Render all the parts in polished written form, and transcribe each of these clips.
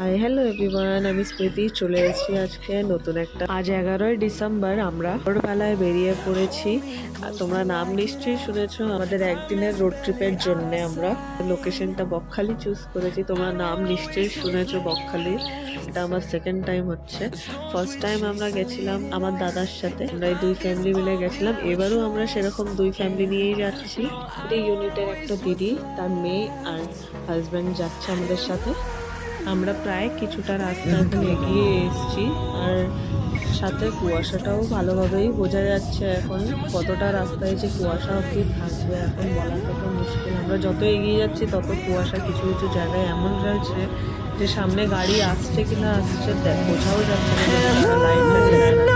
Hi hello everyone, আমি স্মৃতি চলে এসেছি আজকে নতুন একটা। আজ 11ই ডিসেম্বর আমরা ভোরবেলায় বেরিয়ে পড়েছি। তোমরা নাম নিশ্চয়ই শুনেছো। আমাদের একদিনের রোড ট্রিপের জন্য আমরা লোকেশনটা বকখালি চুজ করেছি। তোমরা নাম নিশ্চয়ই শুনেছো বকখালি। এটা আমার সেকেন্ড টাইম হচ্ছে। ফার্স্ট টাইম আমরা গেছিলাম আমার দাদার সাথে, আমরা এই দুই ফ্যামিলি মিলে গেছিলাম। এবারও আমরা সেরকম দুই ফ্যামিলি নিয়েই যাচ্ছি। এই ইউনিটের একটা দিদি, তার মেয়ে আর হাজব্যান্ড যাচ্ছে আমাদের সাথে। আমরা প্রায় কিছুটা রাস্তা এখন এগিয়ে এসেছি, আর সাথে কুয়াশাটাও ভালোভাবেই বোঝা যাচ্ছে। এখন কতটা রাস্তায় যে কুয়াশা অবধি থাকবে এখন বলাটা তো মুশকিল। আমরা যত এগিয়ে যাচ্ছি তত কুয়াশা কিছু কিছু জায়গায় এমন রয়েছে যে সামনে গাড়ি আসছে কিনা আসছে বোঝাও যাচ্ছে না, লাইটটা দেখা যাচ্ছে।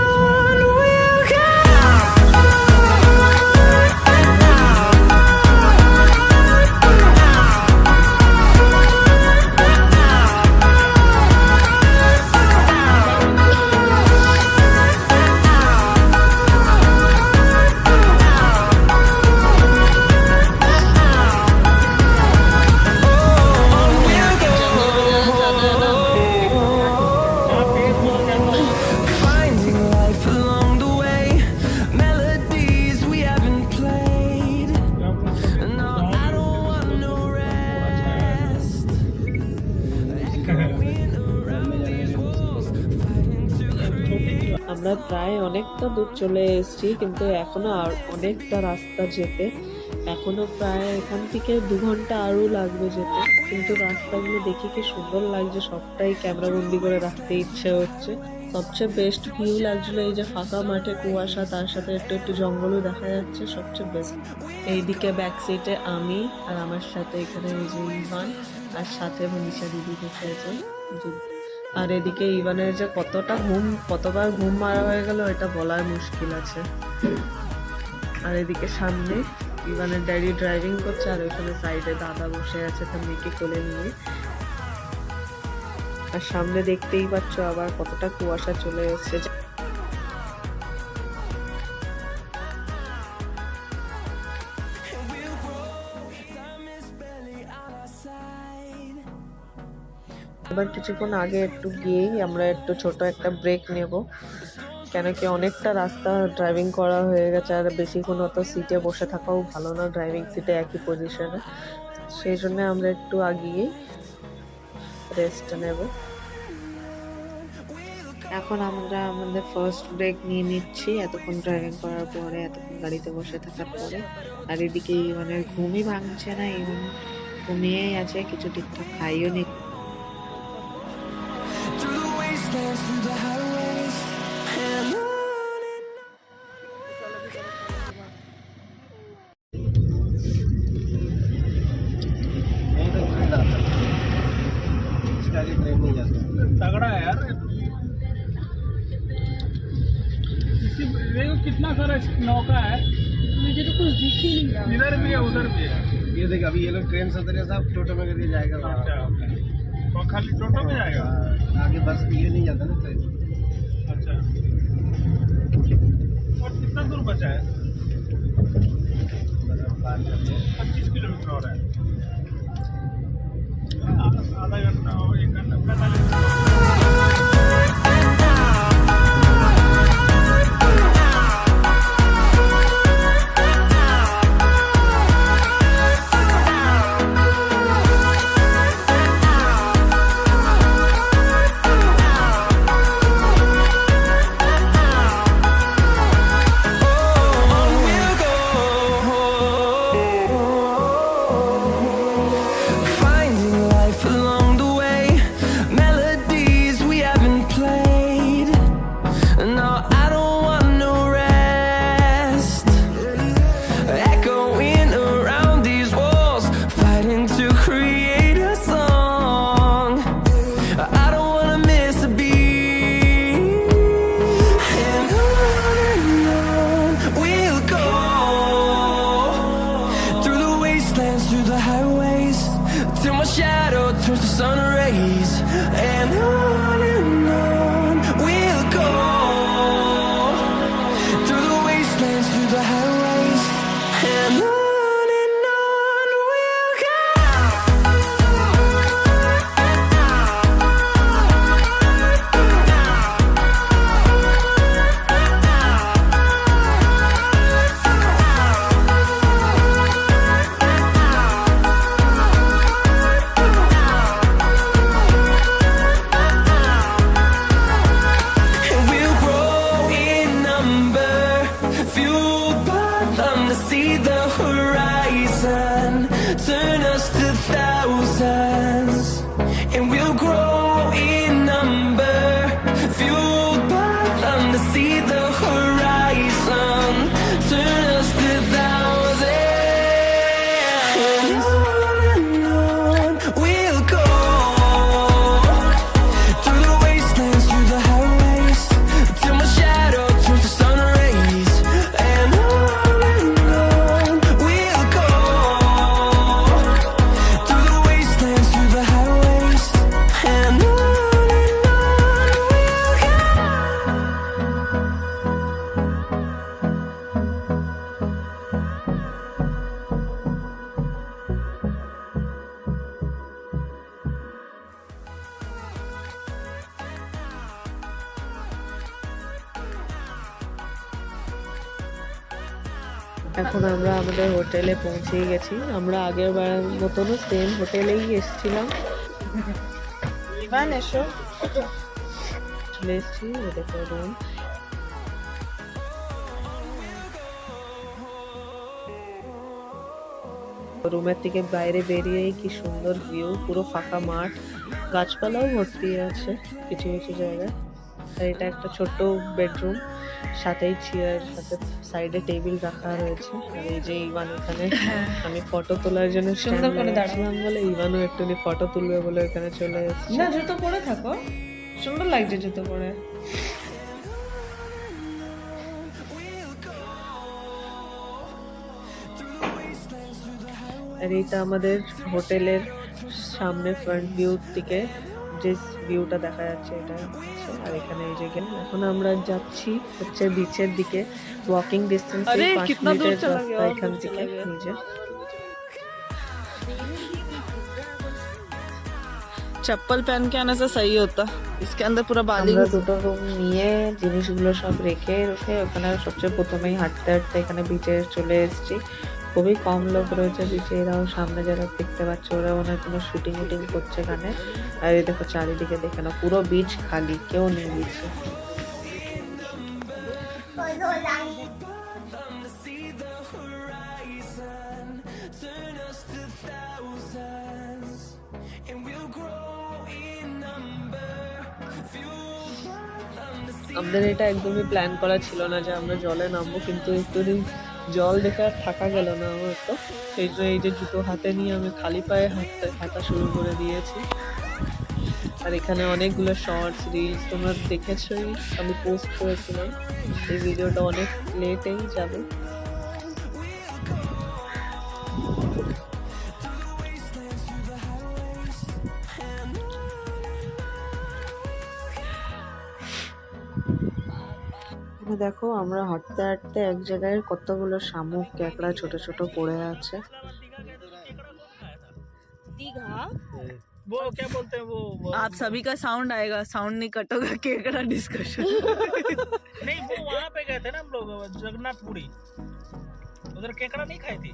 আমরা প্রায় অনেকটা দূর চলে এসেছি, কিন্তু এখনো আর অনেকটা রাস্তা যেতে। এখনো প্রায় এখান থেকে 2 ঘন্টা আরও লাগবে যেতে। কিন্তু রাস্তাগুলো দেখি কি সুন্দর লাগছে, সবটাই ক্যামেরা বন্দি করে রাখতে ইচ্ছে হচ্ছে। সবচেয়ে বেস্ট ভিউ লাগছিল এই যে ফাঁকা মাঠে কুয়াশা, তার সাথে একটু একটু জঙ্গলও দেখা যাচ্ছে, সবচেয়ে বেস্ট। এইদিকে ব্যাক সিটে আমি, আর আমার সাথে এখানে এই যে ইভান, আর সাথে মনীষা দিদি বসে আছে। আর এদিকে ইভানের যে কতবার ঘুম মারা হয়ে গেল এটা বলার মুশকিল আছে। আর এদিকে সামনে ইভানের ড্যাডি ড্রাইভিং করছে, আর ওইখানে সাইডে দাদা বসে আছে তার মেয়েকে কোলে নিয়ে। আর সামনে দেখতেই পাচ্ছ আবার কতটা কুয়াশা চলে এসেছে। এবার কিছুক্ষণ আগে একটু গিয়েই আমরা একটু ছোট একটা ব্রেক নেব, কেন কি অনেকটা রাস্তা ড্রাইভিং করা হয়ে গেছে, আর বেশিক্ষণ অত সিটে বসে থাকাও ভালো না, ড্রাইভিং সিটে একই পজিশনে। সেই জন্য আমরা একটু আগিয়ে রেস্ট নেব। এখন আমরা আমাদের ফার্স্ট ব্রেক নিয়ে নিচ্ছি এতক্ষণ ড্রাইভিং করার পরে, এতক্ষণ গাড়িতে বসে থাকার পরে। আর এদিকে মানে ঘুমই ভাঙছে না, এবং ঘুমিয়েই আছে, কিছু ঠিকঠাক খাইও নি। तगड़ा है यार, देखो कितना सारा नौका है, मुझे तो कुछ दिख ही नहीं रहा। इधर भी है उधर भी है। ये देख अभी ये लोग ट्रेन से उतरे, सब टोटो में करके जाएगा। अच्छा, तो खाली टोटो में जाएगा, आगे बस ये नहीं जाता ना ट्रेन। अच्छा, और कितना दूर बचा है? 25 किलोमीटर हो रहा है, आधा घंटा हो, 1 घंटा 45 minute. Till my shadow turns to sun rays, and on we'll go through the wastelands, through the highways, and on we'll go. turn us to thousands, and we'll grow in number, fueled by them to see the horizon, turn us to thousands, and on we'll go, through the wastelands, through the highways, till my shadow turns to sun rays, and on we'll go, through the wastelands, through the highways, and on we'll go. এখন আমরা আমাদের হোটেলে পৌঁছে গেছি। আমরা আগের বার মতনও same হোটেলেই এসেছিলাম। এসো, চলে এসেছি। দেখো রুম, রুমের থেকে বাইরে বেরিয়েই কি সুন্দর ভিউ, পুরো ফাঁকা মাঠ, গাছপালাও ভর্তি আছে কিছু কিছু জায়গায়। আর এটা একটা ছোট্ট বেডরুম, সাথেই চেয়ার, সাথে সাইডে টেবিল রাখা রয়েছে। আর এই যে ইভান এখানে, আমি ফটো তোলার জন্য সুন্দর করে দাঁড়ালাম বলে ইভানও একটুখানি ফটো তুলবে বলে এখানে চলে এসেছে। না, জুতো পরে থাকো, সুন্দর লাগছে জুতো পরে। আর এইটা আমাদের হোটেলের সামনে ফ্রন্ট ভিউ থেকে যে ভিউটা দেখা যাচ্ছে এটা হচ্ছে। আর এখানে এই যে এখন আমরা যাচ্ছি হচ্ছে বিচের দিকে, ওয়াকিং ডিস্টেন্স 5 মিনিটের রাস্তা এখান থেকে নিজে। चप्पल पहन के आने से सही होता, इसके अंदर पूरा बाली। আমরা দুটো রুম নিয়ে জিনিসগুলো সব রেখে ওখানে সবচেয়ে প্রথমেই হাঁটতে হাঁটতে এখানে বিচে চলে এসেছি। খুবই কম লোক রয়েছে বিচে, এরাও সামনে যারা দেখতে পাচ্ছে ওরা মনে হয় কোনো শুটিং উটিং করছে এখানে। আর এই দেখো চারিদিকে দেখে না, পুরো বিচ খালি, কেউ নেই বিচে। আমাদের এটা একদমই প্ল্যান করা ছিল না যে আমরা জলে নামবো, কিন্তু একটুদিন জল দেখে আর থাকা গেল না আমার তো। সেই জন্য এই যে জুতো হাতে নিয়ে আমি খালি পায়ে হাঁটা শুরু করে দিয়েছি। আর এখানে অনেকগুলো শর্টস রিলস তোমরা দেখেছোই, আমি পোস্ট করেছিলাম। এই ভিডিওটা অনেক লেটেই যাবে। দেখো আমরা হাঁটতে হাঁটতে এক জায়গায় কতগুলো শামুক কেকড়া ছোট ছোট পড়ে আছে। वो क्या बोलते हैं वो आप सभी का साउंड आएगा, साउंड नहीं कट होगा, केकड़ा डिस्कशन। नहीं, वो वहाँ पे गए थे ना हम लोग, जगन्नाथपुरी, उधर केकड़ा नहीं खाई थी।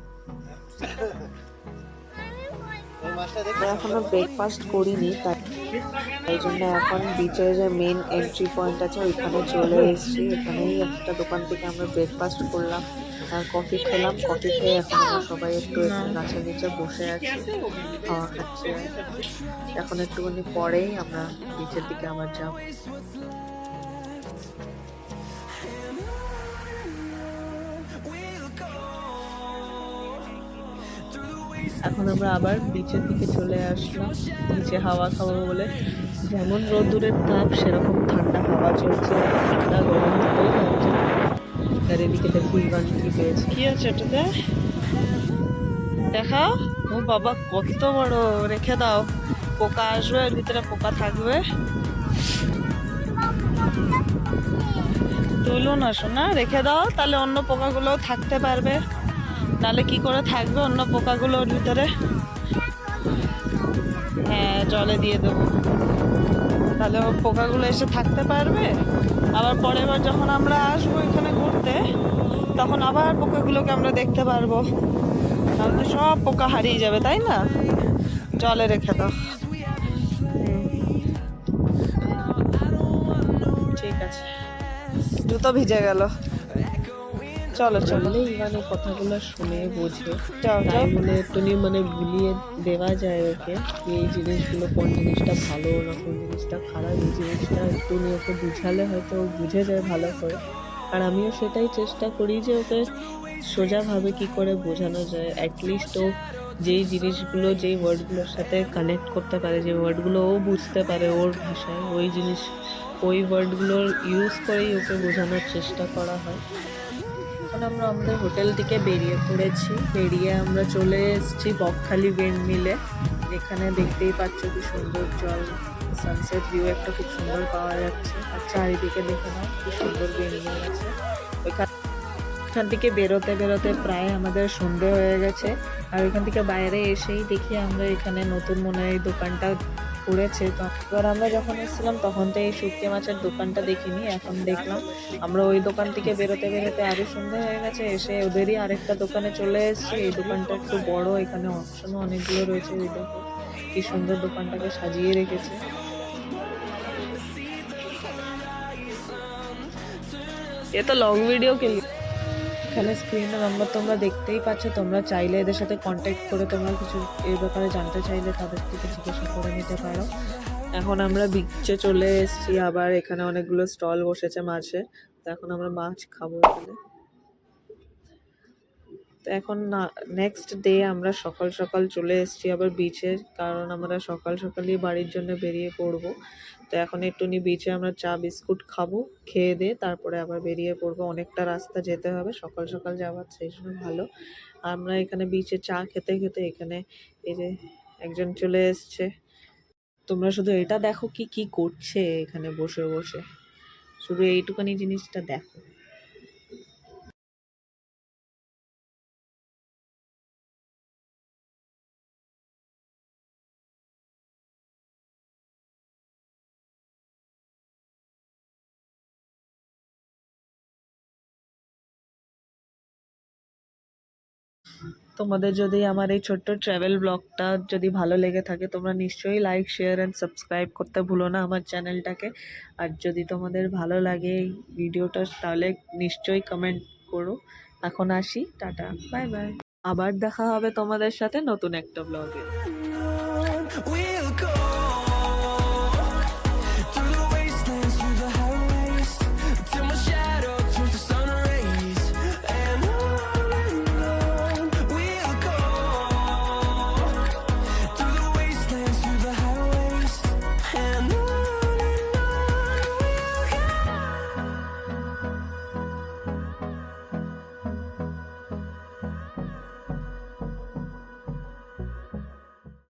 আমরা এখনো ব্রেকফাস্ট করিনি, তাই জন্য এখন বিচের যে মেন এন্ট্রি পয়েন্ট আছে ওইখানে চলে এসেছি। এখানেই একটা দোকান থেকে আমরা ব্রেকফাস্ট করলাম আর কফি খেলাম। কফি খেয়ে এখন আমরা সবাই একটু গাছের নিচে বসে আছি, খাওয়া খাচ্ছি। এখন একটুখানি পরেই আমরা বিচের দিকে আবার যাব। এখন আমরা আবার বিচের দিকে চলে আসলাম, নিচে হাওয়া খাবো বলে। যেমন রোদ্দুরের তাপ সেরকম ঠান্ডা হাওয়া চলছে, ঠান্ডা গরম হতেই থাকছে। আর এদিকে দেখো ইভান কি পেয়েছে। কি আছে এটাতে দেখাও। ও বাবা কত বড়, রেখে দাও, পোকা আসবে এর ভিতরে, পোকা থাকবে। তুলো না শোনা, রেখে দাও, তাহলে অন্য পোকাগুলো থাকতে পারবে, নাহলে কি করে থাকবে অন্য পোকাগুলো ওর ভিতরে। হ্যাঁ, জলে দিয়ে দেবো, তাহলে ও পোকাগুলো এসে থাকতে পারবে। আবার পরের বার যখন আমরা আসবো এখানে ঘুরতে, তখন আবার পোকাগুলোকে আমরা দেখতে পারবো। তাহলে তো সব পোকা হারিয়ে যাবে, তাই না? জলে রেখে দাও। ঠিক আছে, জুতো ভিজে গেল। চলো চলো বললেই মানে কথাগুলো শুনে বোঝে, যাও তাই যাও। বলে একটুনি মানে ভুলিয়ে দেওয়া যায় ওকে যে এই জিনিসগুলো, কোন জিনিসটা ভালো না কোন জিনিসটা খারাপ, এই জিনিসটা একটুনি ওকে বুঝালে হয়তো ও বুঝে যায় ভালো করে। আর আমিও সেটাই চেষ্টা করি যে ওকে সোজাভাবে কি করে বোঝানো যায়, অ্যাটলিস্ট ও যেই জিনিসগুলো যেই ওয়ার্ডগুলোর সাথে কানেক্ট করতে পারে, যে ওয়ার্ডগুলো ও বুঝতে পারে ওর ভাষায়, ওই জিনিস ওই ওয়ার্ডগুলোর ইউজ করেই ওকে বোঝানোর চেষ্টা করা হয়। এখন আমরা আমাদের হোটেল থেকে বেরিয়ে পড়েছি, বেরিয়ে আমরা চলে এসেছি বকখালি বেন্ড মিলে। এখানে দেখতেই পাচ্ছ কি সুন্দর জল, সানসেট ভিউ একটা খুব সুন্দর পাওয়া যাচ্ছে। আর চারিদিকে দেখে নাও কি সুন্দর বেন্ড মিল আছে। ওইখান থেকে বেরোতে বেরোতে প্রায় আমাদের সন্ধে হয়ে গেছে। আর ওইখান থেকে বাইরে এসেই দেখি আমরা এখানে নতুন মনে হয় এই দোকানটা করেছে। তো এবার আমরা যখন এসেছিলাম তখন তো এই শুটকি মাছের দোকানটা দেখিনি, এখন দেখলাম। আমরা ওই দোকান থেকে বেরোতে বেরোতে আরও সন্ধে হয়ে গেছে, এসে ওদেরই আরেকটা দোকানে চলে এসেছি। এই দোকানটা একটু বড়, এখানে অপশনও অনেকগুলো রয়েছে। ওই দেখো কি সুন্দর দোকানটাকে সাজিয়ে রেখেছে। এ তো লং ভিডিও কে লিয়ে। এখানে স্ক্রিনের নাম্বার তোমরা দেখতেই পাচ্ছ, তোমরা চাইলে এদের সাথে কন্ট্যাক্ট করে তোমরা কিছু এর ব্যাপারে জানতে চাইলে তাদের থেকে জিজ্ঞাসা করে নিতে পারো। এখন আমরা বিচে চলে এসেছি, আবার এখানে অনেকগুলো স্টল বসেছে মাছে। তো এখন আমরা মাছ খাবো এখানে। তো এখন না, নেক্সট ডে আমরা সকাল সকাল চলে এসেছি আবার বিচে, কারণ আমরা সকাল সকালই বাড়ির জন্য বেরিয়ে পড়বো। তো এখন একটুনি বিচে আমরা চা বিস্কুট খাবো, খেয়ে দিয়ে তারপরে আবার বেরিয়ে পড়বো। অনেকটা রাস্তা যেতে হবে, সকাল সকাল যাওয়ার সেই জন্য ভালো। আমরা এখানে বিচে চা খেতে খেতে এখানে এই যে একজন চলে এসছে। তোমরা শুধু এটা দেখো কি কি করছে এখানে বসে বসে, শুধু এইটুখানি জিনিসটা দেখো। তোমাদের যদি আমার এই ছোট্ট ট্রাভেল ব্লগটা যদি ভালো লেগে থাকে, তোমরা নিশ্চয়ই লাইক শেয়ার অ্যান্ড সাবস্ক্রাইব করতে ভুলো না আমার চ্যানেলটাকে। আর যদি তোমাদের ভালো লাগে এই ভিডিওটা তাহলে নিশ্চয়ই কমেন্ট করো। এখন আসি, টাটা, বাই বাই। আবার দেখা হবে তোমাদের সাথে নতুন একটা ব্লগে। We'll go